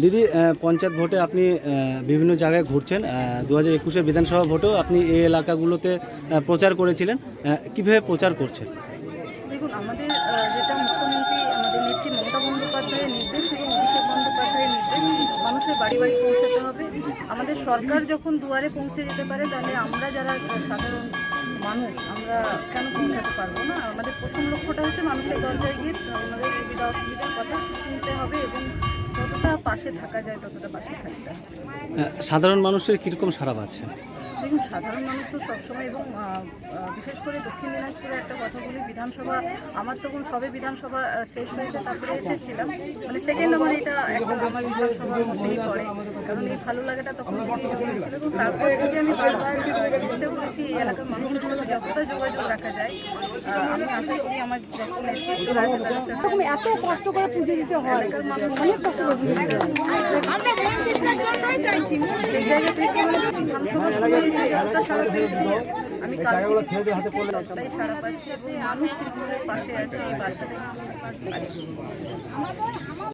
দিদি, পঞ্চায়েত ভোটে আপনি বিভিন্ন জায়গায় ঘুরছেন। 2021-এর বিধানসভা ভোটেও আপনি এই এলাকাগুলোতে প্রচার করেছিলেন। কীভাবে প্রচার করছেন? দেখুন, আমাদের যেটা মুখ্যমন্ত্রী আমাদের নেত্রী মমতা বন্দ্যোপাধ্যায়ের নির্দেশ এবং অভিষেক বন্দ্যোপাধ্যায়ের নির্দেশ, মানুষের বাড়ি বাড়ি পৌঁছাতে হবে। আমাদের সরকার যখন দুয়ারে পৌঁছে যেতে পারে, তাহলে আমরা যারা সাধারণ মানুষ আমরা কেন পৌঁছাতে পারবো না? আমাদের প্রথম লক্ষ্যটা হচ্ছে মানুষের দরজায় গিয়ে ওনাদের সুবিধা অসুবিধার কথা শুনতে হবে এবং যতটা পাশে থাকা যায় ততটা পাশে থাকতে হবে। সাধারণ মানুষের কীরকম সাড়া পাচ্ছে? দেখুন, সাধারণ মানুষ তো সবসময় এবং বিশেষ করে দক্ষিণ দিনাজপুরে একটা কথা বলি, বিধানসভা আমার তখন সবে বিধানসভা শেষ হয়েছে, তারপরে এসেছিলাম, মানে সেকেন্ড আমার এটা একটা আমার বিধানসভার মধ্যেই পড়ে, কারণ এই ভালো লাগাটা তখন থেকেই জমেছিল এবং তারপর থেকে আমি বারবার চেষ্টা করেছি এই এলাকার মানুষের সাথে যতটা যোগাযোগ রাখা যায়। আমি আশা করি আমার যত নেতৃত্ব আছে তাদের সাথে এত কষ্ট করে পুজো দিতে হয়, এলাকার মানুষ সেই জায়গা থেকে বিধানসভার সময় যতটা সারা পেয়েছি, আমি কালকে সারা পাচ্ছি এবং মানুষ তৃণমূলের পাশে আছে, এই বাচ্চাদের